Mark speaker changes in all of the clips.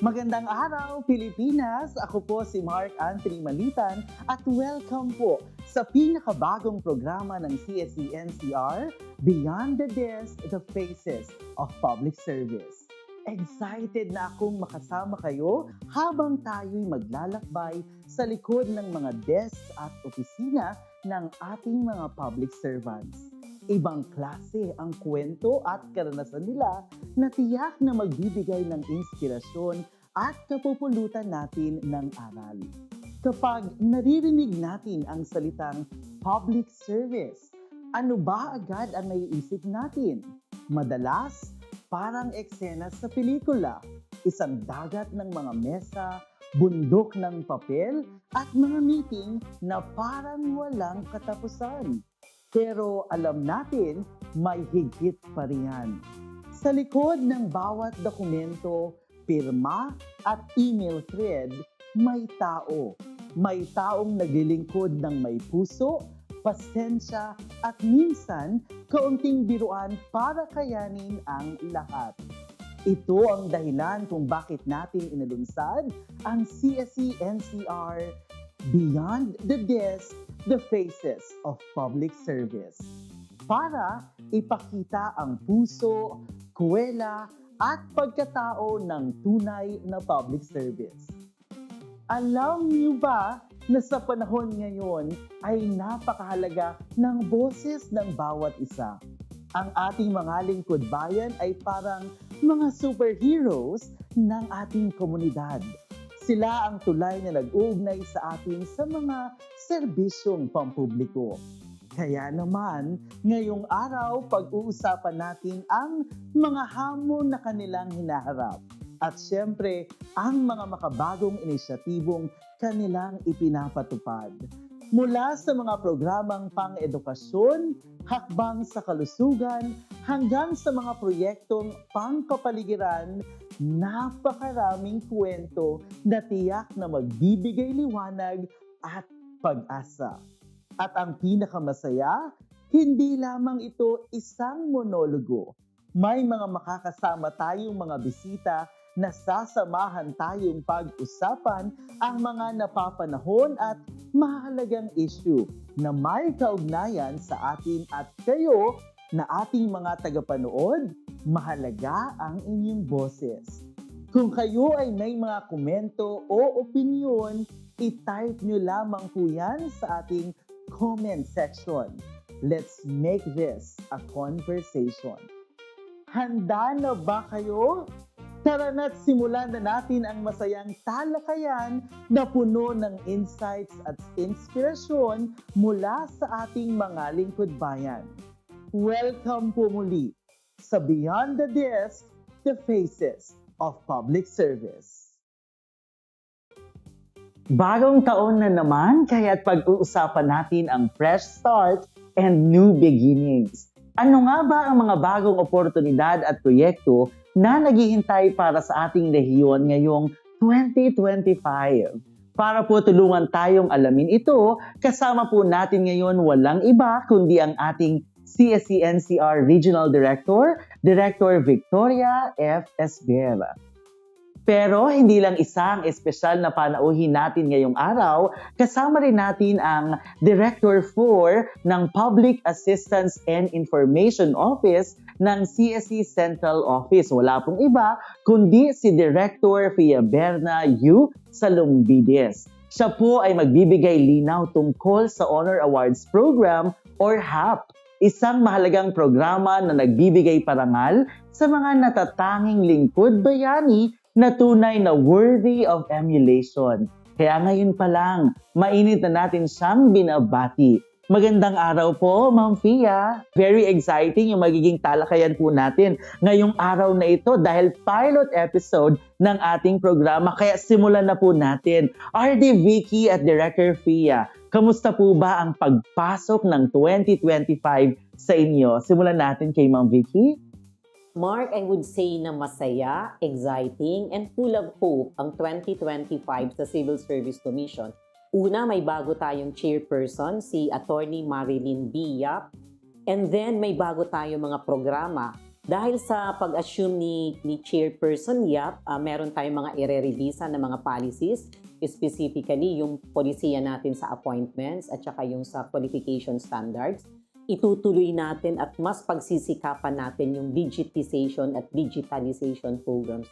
Speaker 1: Magandang araw, Pilipinas! Ako po si Mark Anthony Malitan at welcome po sa pinakabagong programa ng CSE-NCR, Beyond the Desk, The Faces of Public Service. Excited na akong makasama kayo habang tayo'y maglalakbay sa likod ng mga desks at opisina ng ating mga public servants. Ibang klase ang kwento at karanasan nila na tiyak na magbibigay ng inspirasyon at kapupulutan natin ng aral. Kapag naririnig natin ang salitang public service, ano ba agad ang naiisip natin? Madalas, parang eksena sa pelikula, isang dagat ng mga mesa, bundok ng papel, at mga meeting na parang walang katapusan. Pero alam natin, may higit pa riyan. Sa likod ng bawat dokumento, pirma at email thread, may tao. May taong naglilingkod ng may puso, pasensya at minsan kaunting biruan para kayanin ang lahat. Ito ang dahilan kung bakit natin inalunsad ang CSE-NCR Beyond the Desk, The Faces of Public Service. Para ipakita ang puso, kuwela at pagkatao ng tunay na public service. Alam niyo ba na sa panahon ngayon ay napakahalaga ng boses ng bawat isa? Ang ating mga lingkod bayan ay parang mga superheroes ng ating komunidad. Sila ang tulay na nag-uugnay sa atin sa mga serbisyong pampubliko. Kaya naman, ngayong araw, pag-uusapan natin ang mga hamon na kanilang hinaharap. At syempre, ang mga makabagong inisyatibong kanilang ipinapatupad. Mula sa mga programang pang-edukasyon, hakbang sa kalusugan, hanggang sa mga proyektong pangkapaligiran, napakaraming kwento na tiyak na magbibigay liwanag at pag-asa. At ang pinakamasaya, hindi lamang ito isang monologo. May mga makakasama tayong mga bisita na sasamahan tayong pag-usapan ang mga napapanahon at mahalagang issue na may kaugnayan sa atin at kayo na ating mga tagapanood. Mahalaga ang inyong boses. Kung kayo ay may mga komento o opinyon, i-type nyo lamang po yan sa ating comment section. Let's make this a conversation. Handa na ba kayo? Tara na't simulan na natin ang masayang talakayan na puno ng insights at inspirasyon mula sa ating mga lingkod bayan. Welcome po muli sa Beyond the Desk, The Faces of Public Service. Bagong taon na naman, kaya't pag-uusapan natin ang fresh start and new beginnings. Ano nga ba ang mga bagong oportunidad at proyekto na naghihintay para sa ating rehiyon ngayong 2025? Para po tulungan tayong alamin ito, kasama po natin ngayon walang iba kundi ang ating CSE-NCR Regional Director, Director Victoria F. Esbera. Pero hindi lang isang espesyal na panauhin natin ngayong araw, kasama rin natin ang Director 4 ng Public Assistance and Information Office ng CSE Central Office. Wala pong iba kundi si Director Fiaberna U. Salumbides. Siya po ay magbibigay linaw tungkol sa Honor Awards Program or HAP. Isang mahalagang programa na nagbibigay parangal sa mga natatanging lingkod bayani na tunay na worthy of emulation. Kaya ngayon pa lang, mainit na natin siyang binabati. Magandang araw po, Ma'am Fia. Very exciting yung magiging talakayan po natin ngayong araw na ito dahil pilot episode ng ating programa. Kaya simulan na po natin. RD Vicky at Director Fia, kamusta po ba ang pagpasok ng 2025 sa inyo? Simulan natin kay Ma'am Vicky.
Speaker 2: Mark, I would say na masaya, exciting, and full of hope ang 2025 sa Civil Service Commission. Una, may bago tayong chairperson, si Attorney Marilyn B. Yap. And then, may bago tayong mga programa. Dahil sa pag-assume ni Chairperson Yap, meron tayong mga ire-releasean na mga policies, specifically yung polisiya natin sa appointments at saka yung sa qualification standards. Itutuloy natin at mas pagsisikapan natin yung digitization at digitalization programs.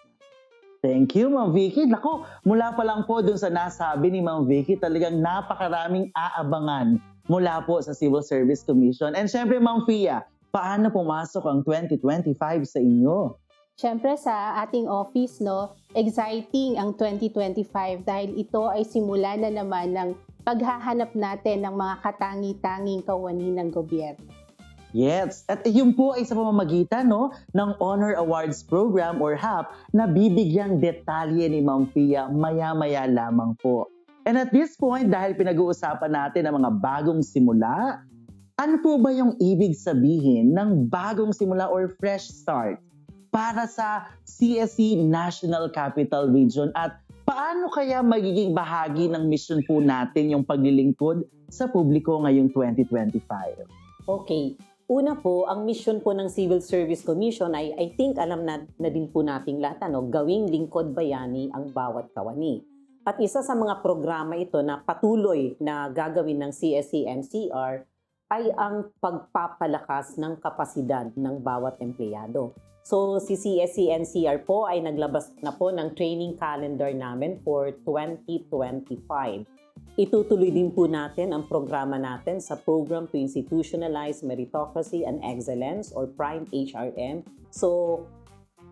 Speaker 1: Thank you, Ma'am Vicky. Nako, mula pa lang po dun sa nasabi ni Ma'am Vicky, talagang napakaraming aabangan mula po sa Civil Service Commission. And syempre, Ma'am Fia, paano pumasok ang 2025 sa inyo?
Speaker 3: Siyempre sa ating office, no, exciting ang 2025 dahil ito ay simula na naman ng paghahanap natin ng mga katangi-tanging kawani ng gobyerno.
Speaker 1: Yes, at yun po ay sa pamamagitan ng Honor Awards Program or HAP na bibigyang detalye ni Ma'am Fia maya-maya lamang po. And at this point, dahil pinag-uusapan natin ang mga bagong simula, ano po ba yung ibig sabihin ng bagong simula or fresh start para sa CSE National Capital Region at paano kaya magiging bahagi ng mission po natin yung paglilingkod sa publiko ngayong 2025?
Speaker 2: Okay. Una po, ang mission po ng Civil Service Commission ay I think alam na din po nating lahat, gawing lingkod bayani ang bawat kawani. At isa sa mga programa ito na patuloy na gagawin ng CSE-NCR ay ang pagpapalakas ng kapasidad ng bawat empleyado. So si CSE-NCR po ay naglabas na po ng training calendar namin for 2025. Itutuloy din po natin ang programa natin sa Program to Institutionalize Meritocracy and Excellence or PRIME HRM. So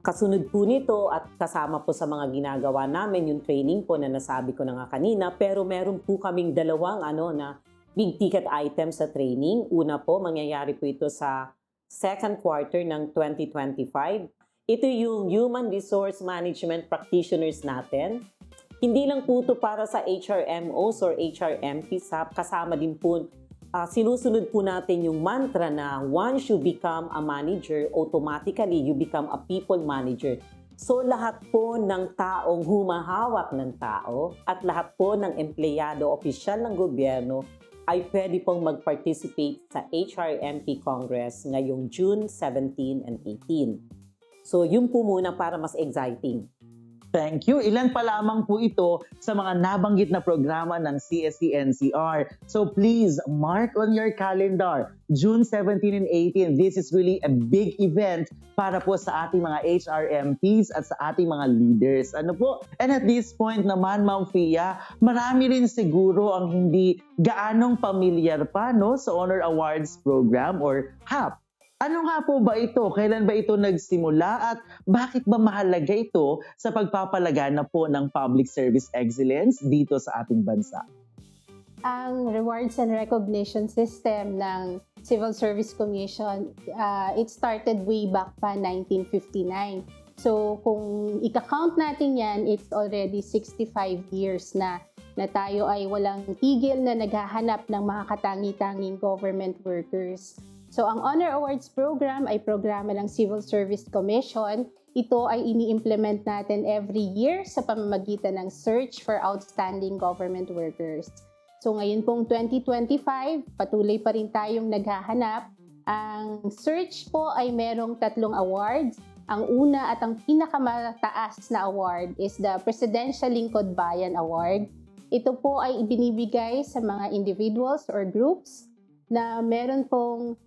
Speaker 2: kasunod po nito at kasama po sa mga ginagawa namin yung training po na nasabi ko na nga kanina, pero meron po kaming dalawang na big ticket items sa training. Una po, mangyayari po ito sa second quarter ng 2025. Ito yung Human Resource Management Practitioners natin. Hindi lang po ito para sa HRMOs or HRMPs, kasama din po, sinusunod po natin yung mantra na once you become a manager, automatically you become a people manager. So lahat po ng taong humahawak ng tao at lahat po ng empleyado, opisyal ng gobyerno ay pwede pong mag-participate sa HRMP Congress ngayong June 17 and 18. So yun po muna para mas exciting.
Speaker 1: Thank you. Ilan pa lamang po ito sa mga nabanggit na programa ng CSE-NCR. So please, mark on your calendar, June 17 and 18. This is really a big event para po sa ating mga HRMPs at sa ating mga leaders. Ano po? And at this point naman, Ma'am Fia, marami rin siguro ang hindi gaanong pamilyar pa sa Honor Awards Program or HAP. Ano nga po ba ito? Kailan ba ito nagsimula at bakit ba mahalaga ito sa pagpapalagana po ng public service excellence dito sa ating bansa?
Speaker 3: Ang rewards and recognition system ng Civil Service Commission, it started way back pa 1959. So kung ika-count natin yan, it's already 65 years na tayo ay walang tigil na naghahanap ng mga katangi-tanging government workers. So ang Honor Awards Program ay programa ng Civil Service Commission. Ito ay ini-implement natin every year sa pamamagitan ng Search for Outstanding Government Workers. So ngayon pong 2025, patuloy pa rin tayong naghahanap. Ang search po ay merong 3 awards. Ang una at ang pinakamataas na award is the Presidential Lingkod Bayan Award. Ito po ay ibinibigay sa mga individuals or groups na meron pong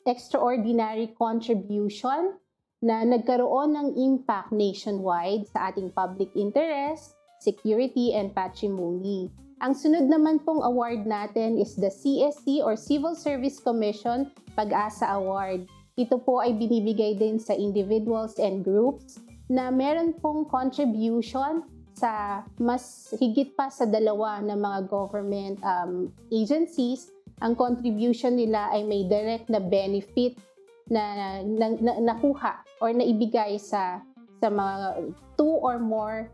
Speaker 3: extraordinary contribution na nagkaroon ng impact nationwide sa ating public interest, security, and patrimony. Ang sunod naman pong award natin is the CSC or Civil Service Commission Pag-asa Award. Ito po ay binibigay din sa individuals and groups na meron pong contribution sa mas higit pa sa 2 na mga government agencies. Ang contribution nila ay may direct na benefit na nakuha or naibigay sa mga 2 or more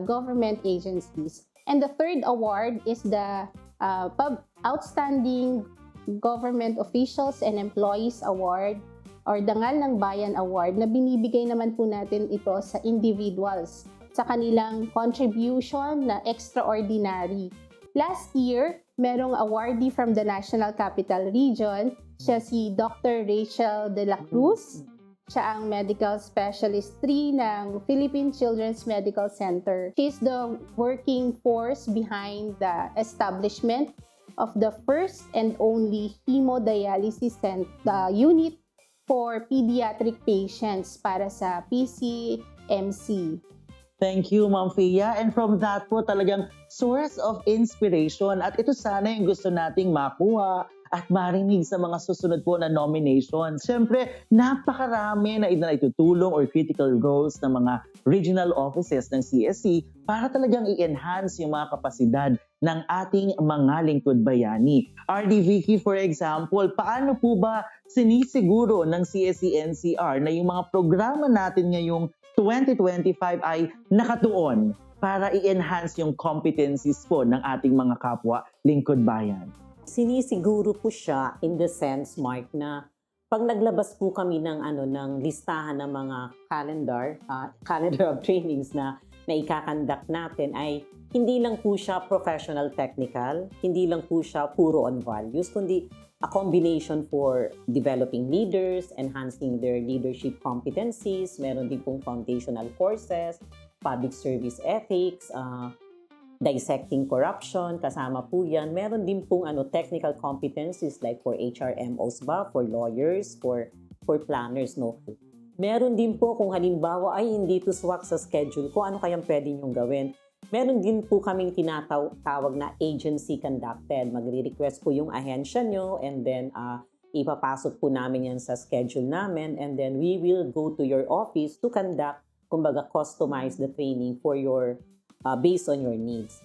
Speaker 3: government agencies. And the third award is the Outstanding Government Officials and Employees Award or Dangal ng Bayan Award na binibigay naman po natin ito sa individuals sa kanilang contribution na extraordinary. Last year, merong awardee from the National Capital Region, siya si Dr. Rachel De La Cruz. Siya ang Medical Specialist 3 ng Philippine Children's Medical Center. She's the working force behind the establishment of the first and only hemodialysis unit for pediatric patients para sa PCMC.
Speaker 1: Thank you, Ma'am Fia. And from that po, talagang source of inspiration. At ito sana yung gusto nating makuha at marinig sa mga susunod po na nominations. Siyempre, napakarami na itutulong or critical roles ng mga regional offices ng CSC para talagang i-enhance yung mga kapasidad ng ating mga lingkod bayani. RD Vicky, for example, paano po ba sinisiguro ng CSC-NCR na yung mga programa natin ngayong 2025 ay nakatuon para i-enhance yung competencies po ng ating mga kapwa lingkod bayan?
Speaker 2: Sinisiguro po siya in the sense, Mark, na pag naglabas po kami ng listahan ng mga calendar of trainings na ikakandak natin, ay hindi lang po siya professional technical, hindi lang po siya puro on values, kundi a combination for developing leaders, enhancing their leadership competencies, meron din pong foundational courses, public service ethics, dissecting corruption, kasama po yan. Meron din pong technical competencies like for HRMOs ba, for lawyers, for planners, no? Meron din po kung halimbawa ay hindi to swak sa schedule ko, ano kayang pwede niyong gawin? Meron din po kaming tinatawag na agency conducted. Magre-request po yung ahensya nyo and then ipapasok po namin yan sa schedule namin and then we will go to your office to conduct, kumbaga customize the training for your based on your needs.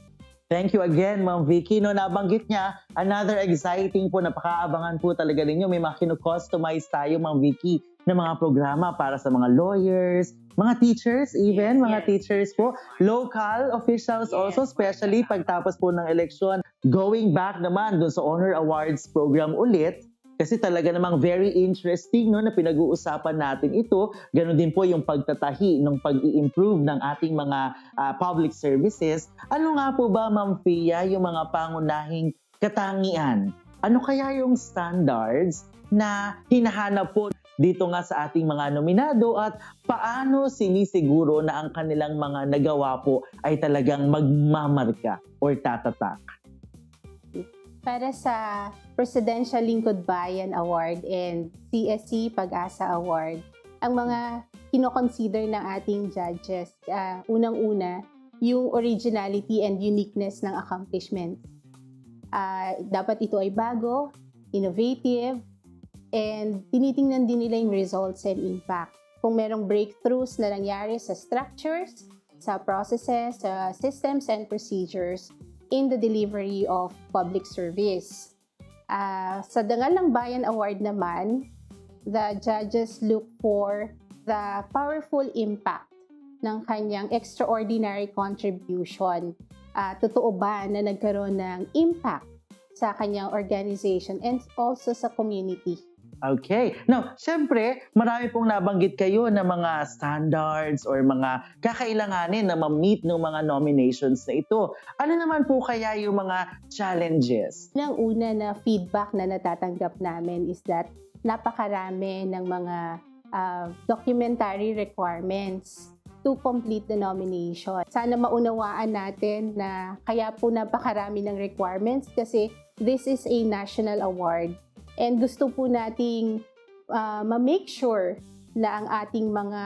Speaker 1: Thank you again, Ma'am Vicky. No, nabanggit niya, another exciting po, napakaabangan po talaga ninyo. May mga kino-customize tayo, Ma'am Vicky, na mga programa para sa mga lawyers, mga teachers even, mga teachers po, local officials also, especially pagtapos po ng eleksyon. Going back naman dun sa Honor Awards program ulit, kasi talaga namang very interesting no, na pinag-uusapan natin ito. Ganon din po yung pagtatahi ng pag-i-improve ng ating mga public services. Ano nga po ba, Ma'am Fia, yung mga pangunahing katangian? Ano kaya yung standards na hinahanap po dito nga sa ating mga nominado at paano sinisiguro na ang kanilang mga nagawa po ay talagang magmamarka or tatatak?
Speaker 3: Para sa Presidential Lingkod Bayan Award and CSC Pag-asa Award, ang mga kino-consider ng ating judges, unang-una, yung originality and uniqueness ng accomplishments. Dapat ito ay bago, innovative, and tinitingnan din nila yung results and impact. Kung merong breakthroughs na nangyari sa structures, sa processes, sa systems and procedures in the delivery of public service. Sa Dangalang Bayan Award naman, the judges look for the powerful impact ng kanyang extraordinary contribution. Totoo ba na nagkaroon ng impact sa kanyang organization and also sa community?
Speaker 1: Okay. Now, syempre, marami pong nabanggit kayo na mga standards or mga kakailanganin na ma-meet ng mga nominations na ito. Ano naman po kaya yung mga challenges?
Speaker 3: Ang una na feedback na natatanggap namin is that napakarami ng mga documentary requirements to complete the nomination. Sana maunawaan natin na kaya po napakarami ng requirements kasi this is a national award. And gusto po nating ma-make sure na ang ating mga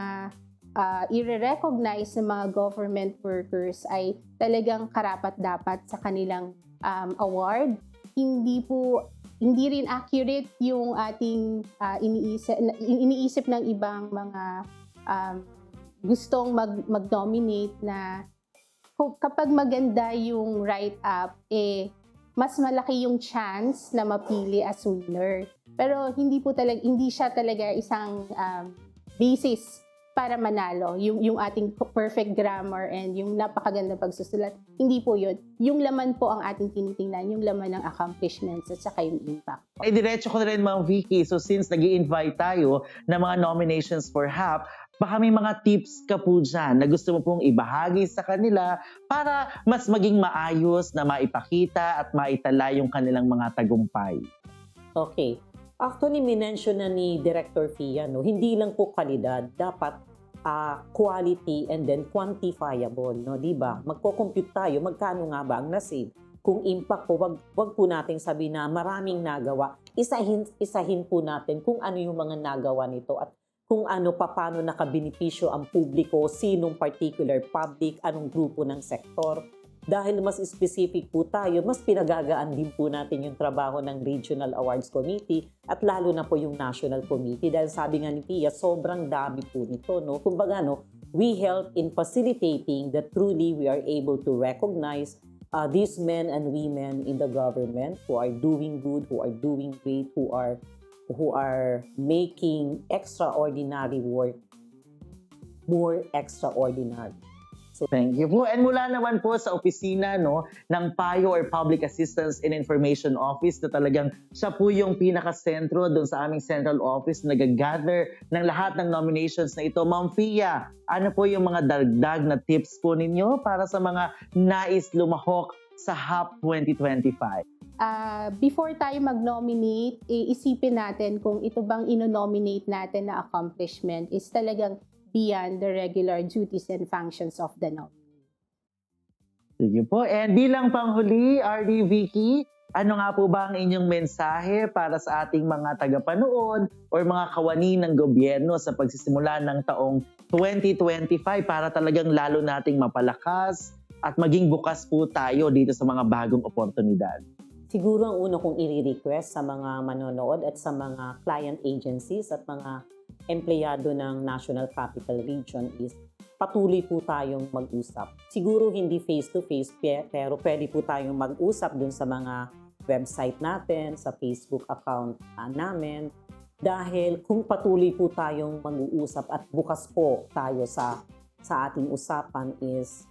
Speaker 3: i-recognize na mga government workers ay talagang karapat-dapat sa kanilang award. Hindi rin accurate yung ating iniisip ng ibang mga gustong mag-nominate na kapag maganda yung write-up, mas malaki yung chance na mapili as winner. Pero hindi siya talaga isang basis para manalo. Yung ating perfect grammar and yung napakaganda pagsusulat, hindi po yun. Yung laman po ang ating tinitingnan, yung laman ng accomplishments at saka yung impact.
Speaker 1: Diretso ko na rin, Ma'am Vicky. So since nag-i-invite tayo ng mga nominations for HAP, baka may mga tips ka po dyan na gusto mo pong ibahagi sa kanila para mas maging maayos na maipakita at maitala yung kanilang mga tagumpay.
Speaker 2: Okay. Actually, minention na ni Director Fia, no, hindi lang po kalidad, dapat quality and then quantifiable, no, di ba? Magko-compute tayo, magkano nga ba ang nasave? Kung impact po, wag po nating sabihin na maraming nagawa. Isahin po natin kung ano yung mga nagawa nito at kung ano, paano nakabenepisyo ang publiko, sinong particular public, anong grupo ng sektor. Dahil mas specific po tayo, mas pinagagaan din po natin yung trabaho ng Regional Awards Committee at lalo na po yung National Committee. Dahil sabi nga ni Pia, sobrang dami po nito. No? Kumbaga, no, we help in facilitating that truly we are able to recognize these men and women in the government who are doing good, who are doing great, who are making extraordinary work more extraordinary.
Speaker 1: Thank you po. And mula naman po sa opisina ng PAYO or Public Assistance and Information Office na talagang siya po yung pinakasentro doon sa aming central office na nag-gather ng lahat ng nominations na ito. Ma'am Fia, ano po yung mga dagdag na tips po ninyo para sa mga nais lumahok sa HAP 2025?
Speaker 3: Before tayo mag-nominate, isipin natin kung ito bang ino-nominate natin na accomplishment is talagang beyond the regular duties and functions of the nominee.
Speaker 1: Sige po. And bilang panghuli, RD Vicky, ano nga po ba ang inyong mensahe para sa ating mga tagapanood o mga kawani ng gobyerno sa pagsisimula ng taong 2025 para talagang lalo nating mapalakas at maging bukas po tayo dito sa mga bagong oportunidad?
Speaker 2: Siguro ang uno kong i-request sa mga manonood at sa mga client agencies at mga empleyado ng National Capital Region is patuloy po tayong mag-usap. Siguro hindi face-to-face, pero pwede po tayong mag-usap dun sa mga website natin, sa Facebook account namin. Dahil kung patuloy po tayong mag-uusap at bukas po tayo sa ating usapan is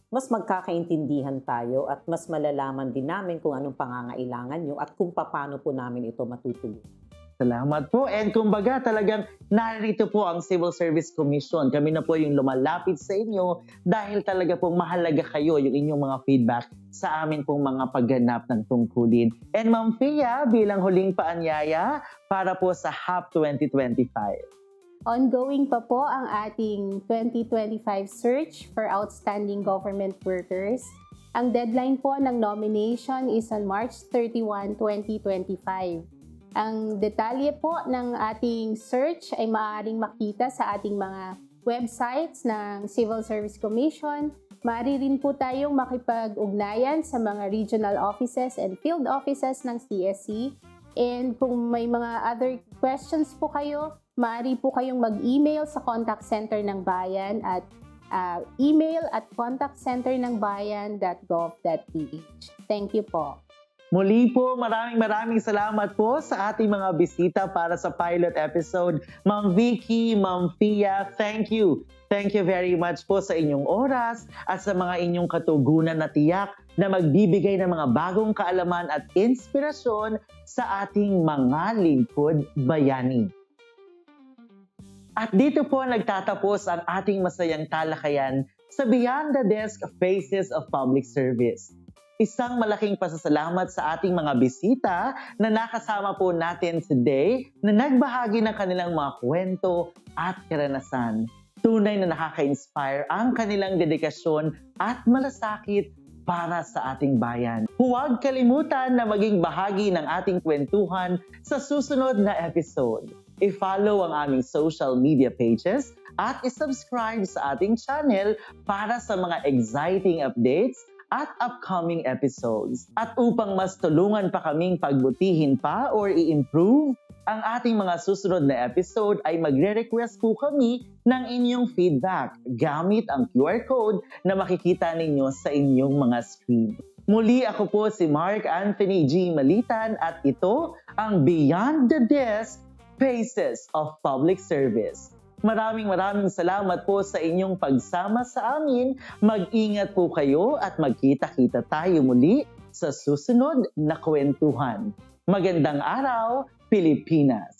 Speaker 2: mas magkakaintindihan tayo at mas malalaman din namin kung anong pangangailangan nyo at kung paano po namin ito matutulungan.
Speaker 1: Salamat po. And kumbaga talagang narito po ang Civil Service Commission. Kami na po yung lumalapit sa inyo dahil talaga pong mahalaga kayo yung inyong mga feedback sa amin pong mga pagganap ng tungkulin. And Ma'am Fia, bilang huling paanyaya para po sa HAP 2025.
Speaker 3: Ongoing pa po ang ating 2025 search for outstanding government workers. Ang deadline po ng nomination is on March 31, 2025. Ang detalye po ng ating search ay maaaring makita sa ating mga websites ng Civil Service Commission. Maaari rin po tayong makipag-ugnayan sa mga regional offices and field offices ng CSC. And kung may mga other questions po kayo, maaari po kayong mag-email sa contact center ng bayan at email@contactcenternangbayan.gov.ph. Thank you po.
Speaker 1: Muli po, maraming salamat po sa ating mga bisita para sa pilot episode. Ma'am Vicky, Ma'am Fia, thank you. Thank you very much po sa inyong oras at sa mga inyong katugunan na tiyak na magbibigay ng mga bagong kaalaman at inspirasyon sa ating mga lingkod bayani. At dito po nagtatapos ang ating masayang talakayan sa Beyond the Desk Faces of Public Service. Isang malaking pasasalamat sa ating mga bisita na nakasama po natin today na nagbahagi ng kanilang mga kwento at karanasan. Tunay na nakaka-inspire ang kanilang dedikasyon at malasakit para sa ating bayan. Huwag kalimutan na maging bahagi ng ating kwentuhan sa susunod na episode. I-follow ang aming social media pages at i-subscribe sa ating channel para sa mga exciting updates at upcoming episodes. At upang mas tulungan pa kaming pagbutihin pa or i-improve ang ating mga susunod na episode ay magre-request po kami ng inyong feedback gamit ang QR code na makikita ninyo sa inyong mga screen. Muli ako po si Mark Anthony G. Malitan at ito ang Beyond the Desk Faces of Public Service. Maraming salamat po sa inyong pagsama sa amin. Mag-ingat po kayo at magkita-kita tayo muli sa susunod na kwentuhan. Magandang araw, Pilipinas!